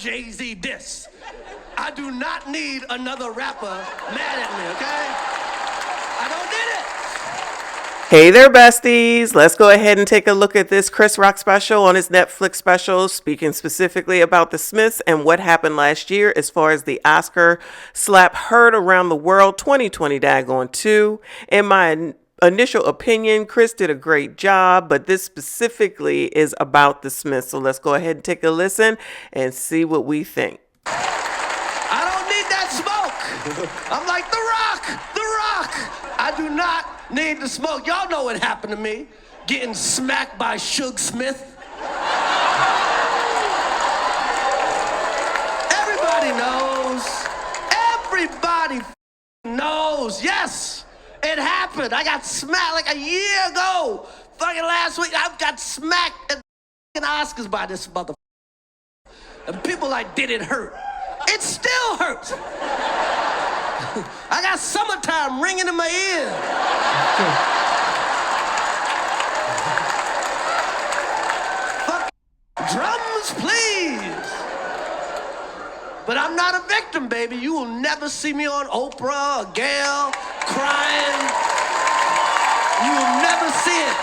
Jay-Z diss. I do not need another rapper mad at me, okay? I don't need it. Hey there, besties. Let's go ahead and take a look at this Chris Rock special on his Netflix special, speaking specifically about the Smiths and what happened last year as far as the Oscar slap heard around the world 2020 daggone 2. In my initial opinion, Chris did a great job, but this specifically is about the Smiths. So let's go ahead and take a listen and see what we think. I don't need that smoke. I'm like The Rock. I do not need the smoke. Y'all know what happened to me. Getting smacked by Suge Smith. Everybody knows. Yes, it happened. I got smacked like a year ago. Fucking last week, I got smacked at the Oscars by this motherfucker. And people like, did it hurt? It still hurts. I got Summertime ringing in my ear. Fuck drums, please. But I'm not a victim, baby. You will never see me on Oprah or Gayle crying. You will never see it.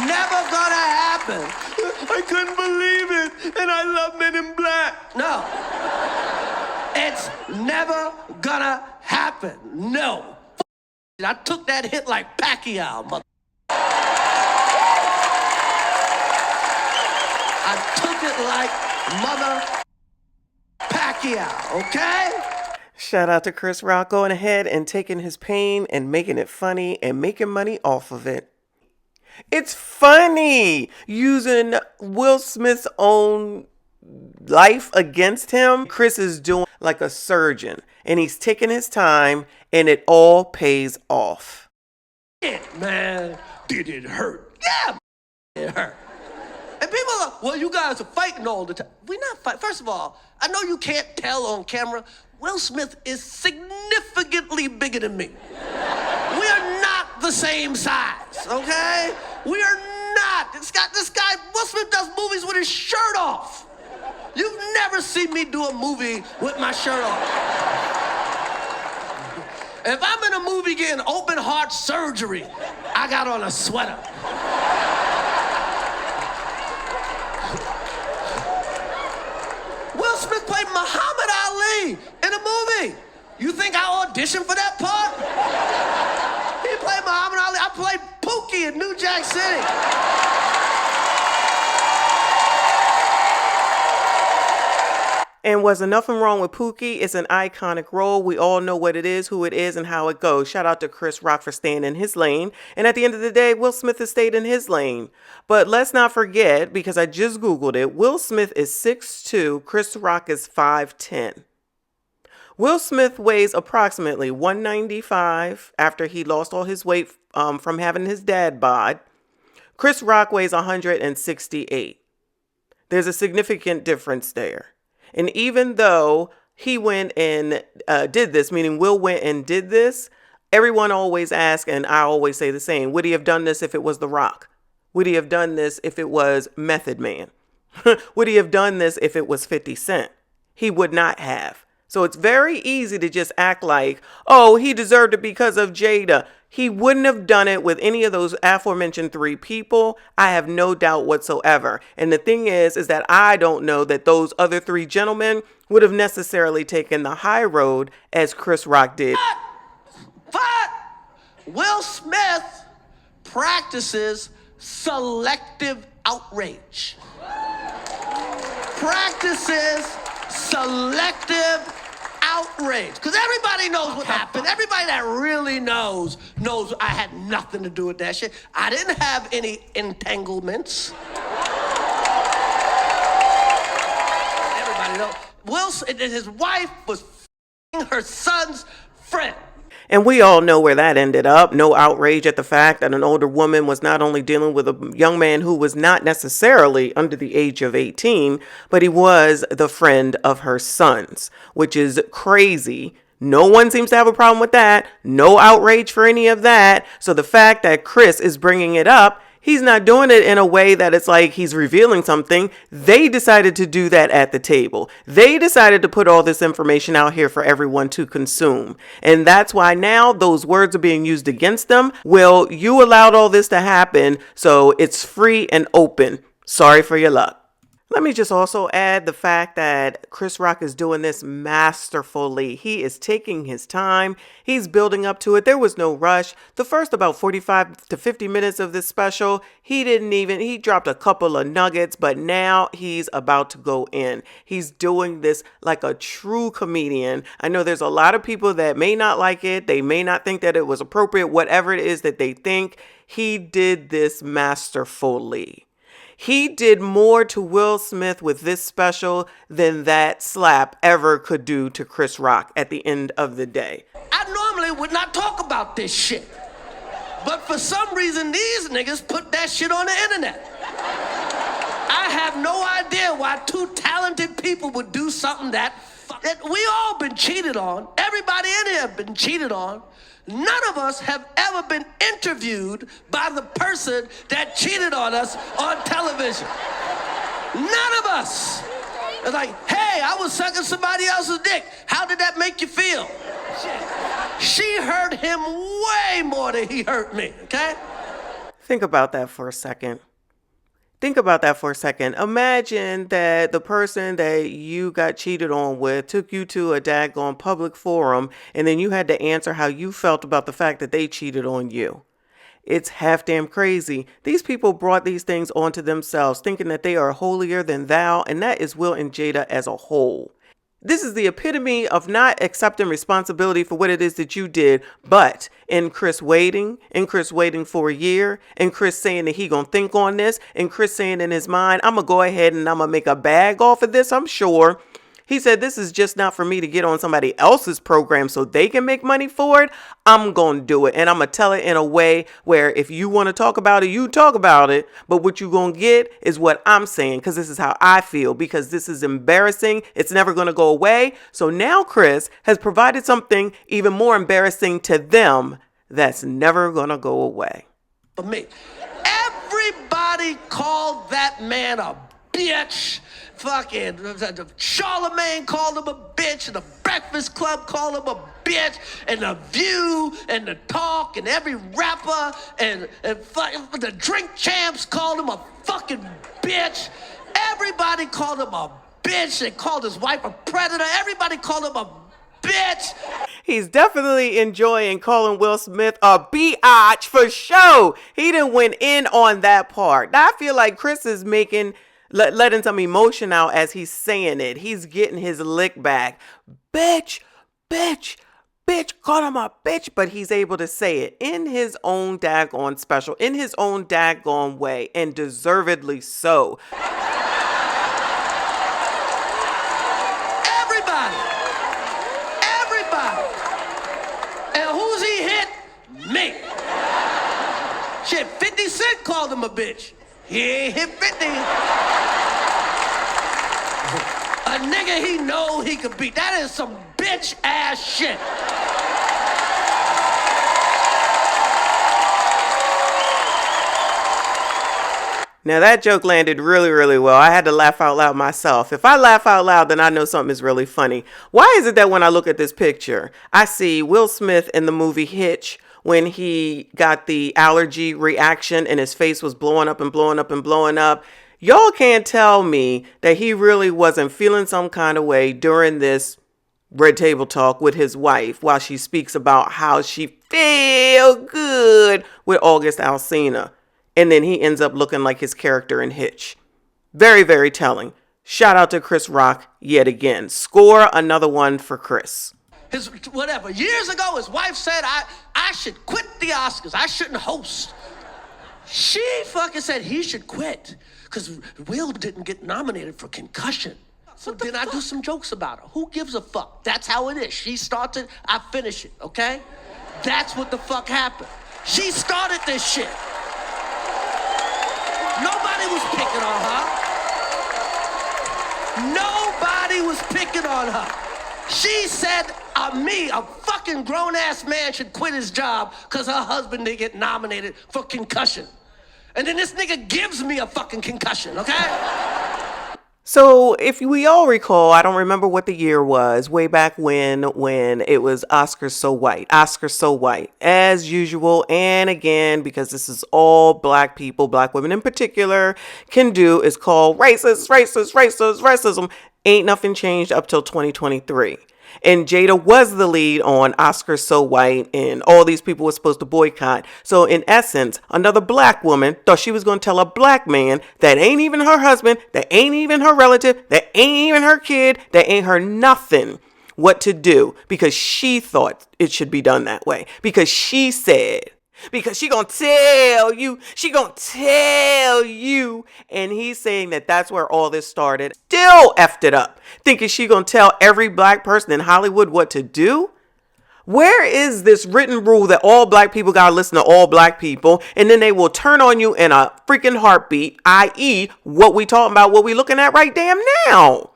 Never gonna happen. I couldn't believe it, and I love Men in Black. No. It's never gonna happen. No. I took that hit like Pacquiao, mother. I took it like mother Pacquiao, okay? Shout out to Chris Rock going ahead and taking his pain and making it funny and making money off of it. It's funny using Will Smith's own life against him. Chris is doing like a surgeon and he's taking his time and it all pays off. Man, did it hurt? Yeah, it hurt. And people are, well, you guys are fighting all the time. We're not fighting. First of all, I know you can't tell on camera. Will Smith is significantly bigger than me. We are not the same size, okay? We are not. This guy, Will Smith does movies with his shirt off. You've never seen me do a movie with my shirt off. If I'm in a movie getting open heart surgery, I got on a sweater. Will Smith played Muhammad Ali in a movie. You think I auditioned for that part? He played Muhammad Ali. I played Pookie in New Jack City. And was nothing wrong with Pookie. It's an iconic role. We all know what it is, who it is, and how it goes. Shout out to Chris Rock for staying in his lane. And at the end of the day, Will Smith has stayed in his lane. But let's not forget, because I just Googled it, Will Smith is 6'2", Chris Rock is 5'10". Will Smith weighs approximately 195 after he lost all his weight from having his dad bod. Chris Rock weighs 168. There's a significant difference there. And even though he went and did this, meaning Will went and did this, everyone always asks, and I always say the same, would he have done this if it was The Rock? Would he have done this if it was Method Man? Would he have done this if it was 50 Cent? He would not have. So it's very easy to just act like, oh, he deserved it because of Jada. He wouldn't have done it with any of those aforementioned three people. I have no doubt whatsoever. And the thing is that I don't know that those other three gentlemen would have necessarily taken the high road as Chris Rock did. But Will Smith practices selective outrage. Practices selective outrage. Because everybody knows what happened. Everybody that really knows I had nothing to do with that shit. I didn't have any entanglements. Everybody knows. His wife was her son's friend. And we all know where that ended up. No outrage at the fact that an older woman was not only dealing with a young man who was not necessarily under the age of 18, but he was the friend of her sons, which is crazy. No one seems to have a problem with that. No outrage for any of that. So the fact that Chris is bringing it up, He's not doing it in a way that it's like he's revealing something. They decided to do that at the table. They decided to put all this information out here for everyone to consume. And that's why now those words are being used against them. Well, you allowed all this to happen, so it's free and open. Sorry for your luck. Let me just also add the fact that Chris Rock is doing this masterfully. He is taking his time. He's building up to it. There was no rush. The first about 45 to 50 minutes of this special, he dropped a couple of nuggets, but now he's about to go in. He's doing this like a true comedian. I know there's a lot of people that may not like it. They may not think that it was appropriate, whatever it is that they think. He did this masterfully. He did more to Will Smith with this special than that slap ever could do to Chris Rock at the end of the day. I normally would not talk about this shit. But for some reason, these niggas put that shit on the internet. I have no idea why two talented people would do something that we all been cheated on. Everybody in here have been cheated on. None of us have ever been interviewed by the person that cheated on us on television. None of us. It's like, hey, I was sucking somebody else's dick. How did that make you feel? She hurt him way more than he hurt me, okay? Think about that for a second. Imagine that the person that you got cheated on with took you to a daggone public forum, and then you had to answer how you felt about the fact that they cheated on you. It's half damn crazy. These people brought these things onto themselves, thinking that they are holier than thou, and that is Will and Jada as a whole. This is the epitome of not accepting responsibility for what it is that you did, but in Chris waiting for a year, and Chris saying that he gonna think on this, and Chris saying in his mind, I'm gonna go ahead and I'm gonna make a bag off of this, I'm sure. He said, this is just not for me to get on somebody else's program so they can make money for it. I'm going to do it. And I'm going to tell it in a way where if you want to talk about it, you talk about it. But what you're going to get is what I'm saying, because this is how I feel, because this is embarrassing. It's never going to go away. So now Chris has provided something even more embarrassing to them that's never going to go away. For me, everybody called that man a bitch. Fucking Charlemagne called him a bitch, and the Breakfast Club called him a bitch, and The View, and The Talk, and every rapper, and the Drink Champs called him a fucking bitch. Everybody called him a bitch. They called his wife a predator. Everybody called him a bitch. He's definitely enjoying calling Will Smith a biatch for sure. He done went in on that part. Now I feel like Chris is letting some emotion out as he's saying it. He's getting his lick back. Bitch, call him a bitch. But he's able to say it in his own daggone special, in his own daggone way, and deservedly so. Everybody. And who's he hit? Me. Shit, 50 Cent called him a bitch. He ain't hit 50. A nigga he know he could beat. That is some bitch ass shit. Now that joke landed really, really well. I had to laugh out loud myself. If I laugh out loud, then I know something is really funny. Why is it that when I look at this picture, I see Will Smith in the movie Hitch, when he got the allergy reaction and his face was blowing up and blowing up and blowing up? Y'all can't tell me that he really wasn't feeling some kind of way during this Red Table Talk with his wife while she speaks about how she feel good with August Alsina. And then he ends up looking like his character in Hitch. Very, very telling. Shout out to Chris Rock yet again. Score another one for Chris. Years ago, his wife said I should quit the Oscars. I shouldn't host. She fucking said he should quit because Will didn't get nominated for concussion. So then I do some jokes about her. Who gives a fuck? That's how it is. She started, I finish it, okay? That's what the fuck happened. She started this shit. Nobody was picking on her. Nobody was picking on her. She said, a fucking grown-ass man should quit his job because her husband didn't get nominated for concussion. And then this nigga gives me a fucking concussion, okay? So if we all recall, I don't remember what the year was, way back when it was Oscars So White, Oscars So White, as usual. And again, because this is all black people, black women in particular, can do is call racism. Ain't nothing changed up till 2023. And Jada was the lead on Oscars So White, and all these people were supposed to boycott. So in essence, another black woman thought she was going to tell a black man that ain't even her husband, that ain't even her relative, that ain't even her kid, that ain't her nothing, what to do, because she thought it should be done that way. Because she said, because she gonna tell you, and he's saying that that's where all this started. Still effed it up, thinking she gonna tell every black person in Hollywood what to do. Where is this written rule that all black people gotta listen to all black people, and then they will turn on you in a freaking heartbeat, i.e. what we talking about, what we looking at right damn now?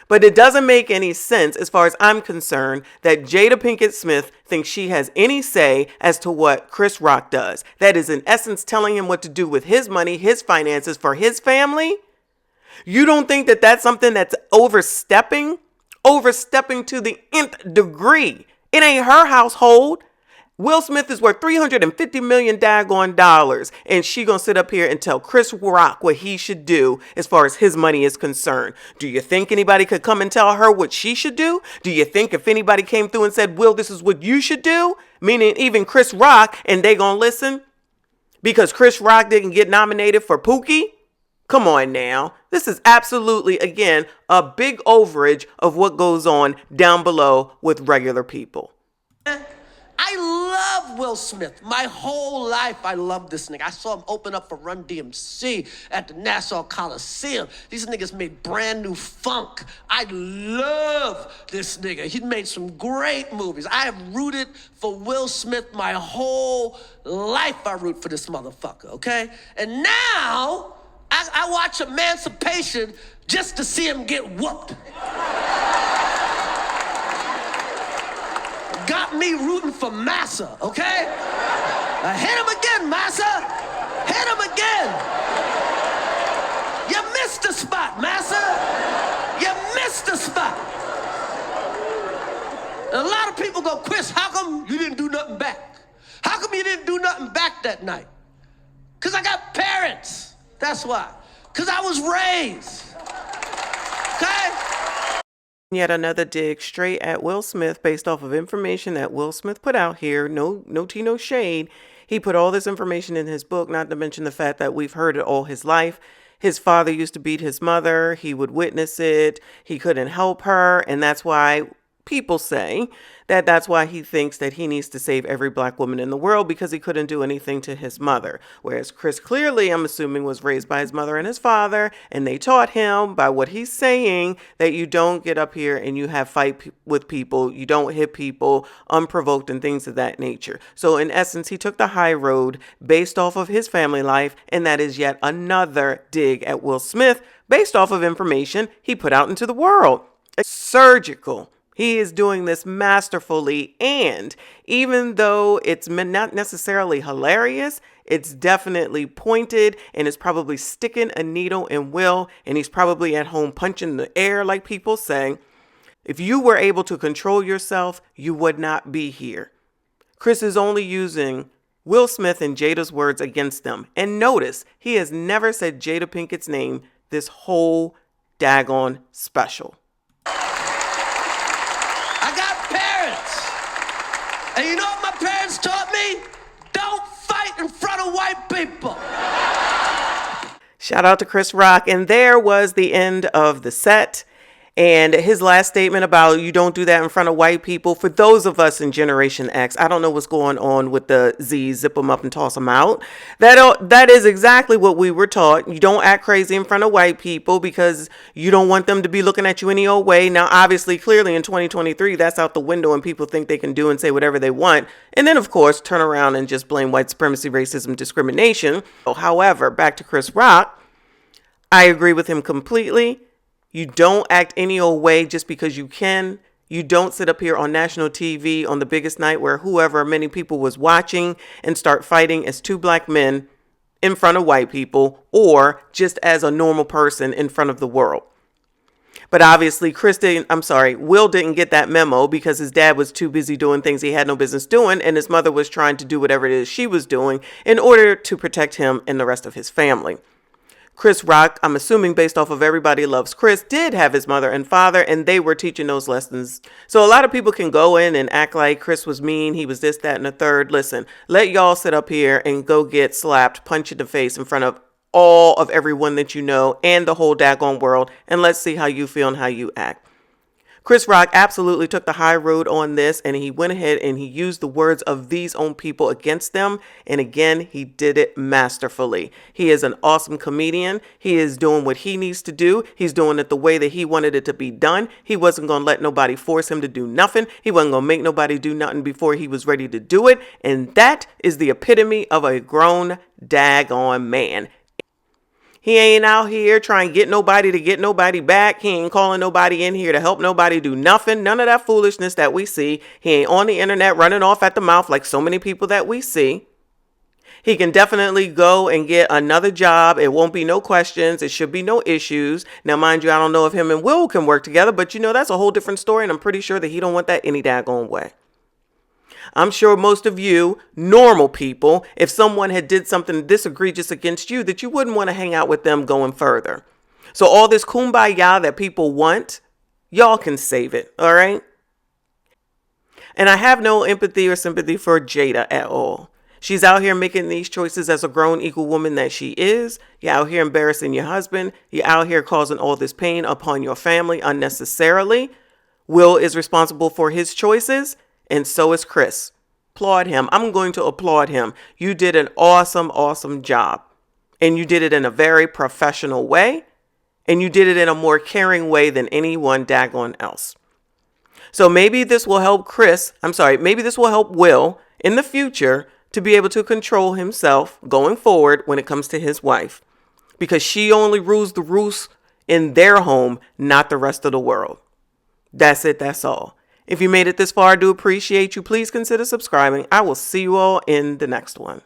But it doesn't make any sense, as far as I'm concerned, that Jada Pinkett Smith thinks she has any say as to what Chris Rock does. That is, in essence, telling him what to do with his money, his finances for his family. You don't think that that's something that's overstepping? Overstepping to the nth degree. It ain't her household. Will Smith is worth $350 million daggone dollars, and she gonna sit up here and tell Chris Rock what he should do as far as his money is concerned. Do you think anybody could come and tell her what she should do? Do you think if anybody came through and said, Will, this is what you should do, meaning even Chris Rock, and they gonna listen? Because Chris Rock didn't get nominated for Pookie? Come on now. This is absolutely, again, a big overage of what goes on down below with regular people. I love Will Smith. My whole life, I love this nigga. I saw him open up for Run DMC at the Nassau Coliseum. These niggas made brand new funk. I love this nigga. He made some great movies. I have rooted for Will Smith my whole life. I root for this motherfucker, okay? And now, I watch Emancipation just to see him get whooped. Got me rooting for Massa, okay? Hit him again, Massa. Hit him again. You missed the spot, Massa. You missed the spot. And a lot of people go, Chris, how come you didn't do nothing back? How come you didn't do nothing back that night? Because I got parents. That's why. Because I was raised. Okay? Yet another dig straight at Will Smith based off of information that Will Smith put out here. No tea, no shade. He put all this information in his book, not to mention the fact that we've heard it all his life. His father used to beat his mother. He would witness it. He couldn't help her. And that's why people say that that's why he thinks that he needs to save every black woman in the world, because he couldn't do anything to his mother. Whereas Chris clearly, I'm assuming, was raised by his mother and his father, and they taught him by what he's saying that you don't get up here and you have fight with people, you don't hit people unprovoked and things of that nature. So in essence, he took the high road based off of his family life, and that is yet another dig at Will Smith based off of information he put out into the world. It's surgical. He is doing this masterfully, and even though it's not necessarily hilarious, it's definitely pointed, and it's probably sticking a needle in Will, and he's probably at home punching the air like people say. If you were able to control yourself, you would not be here. Chris is only using Will Smith and Jada's words against them. And notice, he has never said Jada Pinkett's name this whole daggone special. And you know what my parents taught me? Don't fight in front of white people. Shout out to Chris Rock. And there was the end of the set. And his last statement about you don't do that in front of white people. For those of us in Generation X, I don't know what's going on with the Z, zip them up and toss them out. That is exactly what we were taught. You don't act crazy in front of white people because you don't want them to be looking at you any old way. Now, obviously, clearly in 2023, that's out the window and people think they can do and say whatever they want. And then, of course, turn around and just blame white supremacy, racism, discrimination. However, back to Chris Rock, I agree with him completely. You don't act any old way just because you can. You don't sit up here on national TV on the biggest night where whoever many people was watching and start fighting as two black men in front of white people or just as a normal person in front of the world. But obviously, Will didn't get that memo because his dad was too busy doing things he had no business doing, and his mother was trying to do whatever it is she was doing in order to protect him and the rest of his family. Chris Rock, I'm assuming based off of Everybody Loves Chris, did have his mother and father, and they were teaching those lessons. So a lot of people can go in and act like Chris was mean, he was this, that, and the third. Listen, let y'all sit up here and go get slapped, punch in the face in front of all of everyone that you know and the whole daggone world, and let's see how you feel and how you act. Chris Rock absolutely took the high road on this, and he went ahead and he used the words of these own people against them. And again, he did it masterfully. He is an awesome comedian. He is doing what he needs to do. He's doing it the way that he wanted it to be done. He wasn't going to let nobody force him to do nothing. He wasn't going to make nobody do nothing before he was ready to do it. And that is the epitome of a grown daggone man. He ain't out here trying to get nobody back. He ain't calling nobody in here to help nobody do nothing. None of that foolishness that we see. He ain't on the internet running off at the mouth like so many people that we see. He can definitely go and get another job. It won't be no questions. It should be no issues. Now, mind you, I don't know if him and Will can work together, but that's a whole different story. And I'm pretty sure that he don't want that any daggone way. I'm sure most of you normal people, if someone had did something this egregious against you, that you wouldn't want to hang out with them going further. So all this kumbaya that people want, y'all can save it. All right. And I have no empathy or sympathy for Jada at all. She's out here making these choices as a grown equal woman that she is. You're out here embarrassing your husband. You're out here causing all this pain upon your family unnecessarily. Will is responsible for his choices. And so is Chris. Applaud him. I'm going to applaud him. You did an awesome, awesome job. And you did it in a very professional way. And you did it in a more caring way than anyone daggone else. So maybe this will help maybe this will help Will in the future to be able to control himself going forward when it comes to his wife. Because she only rules the roost in their home, not the rest of the world. That's it. That's all. If you made it this far, I do appreciate you. Please consider subscribing. I will see you all in the next one.